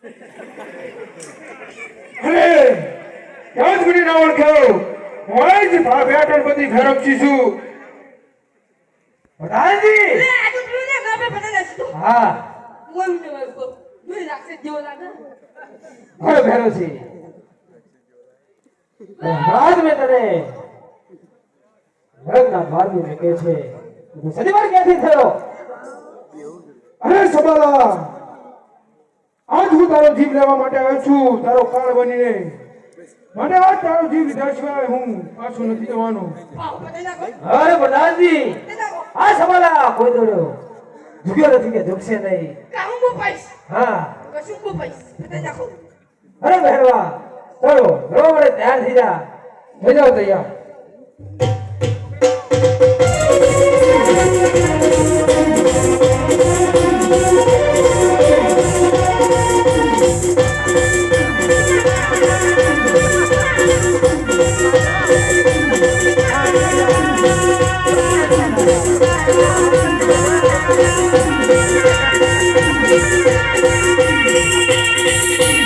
અરે ક્યાં સુધી ના ઓળખો હું જ બેટલ બધી ફેરવતી છું બધાજી હા કોણ ફેરવ છે રાત મેં તને રંગના માર્ગી ને કહે છે તું સદીવાર ક્યાંથી થયો અરે સબાલા આજ હું તારો જીવ લેવા માટે આવ્યો છું તારો કાળ બનીને મને આજ તારો જીવ લીધા સિવાય હું પાછું નથી જવાનો અરે પ્રધાનજી આ સબાલા કોઈ દોડ્યો ઝુક્યો નથી કે ઝુકશે નહીં હા અરે મહેરવા ચલો રોવા મળે તૈયાર થઈ જાઓ તૈયાર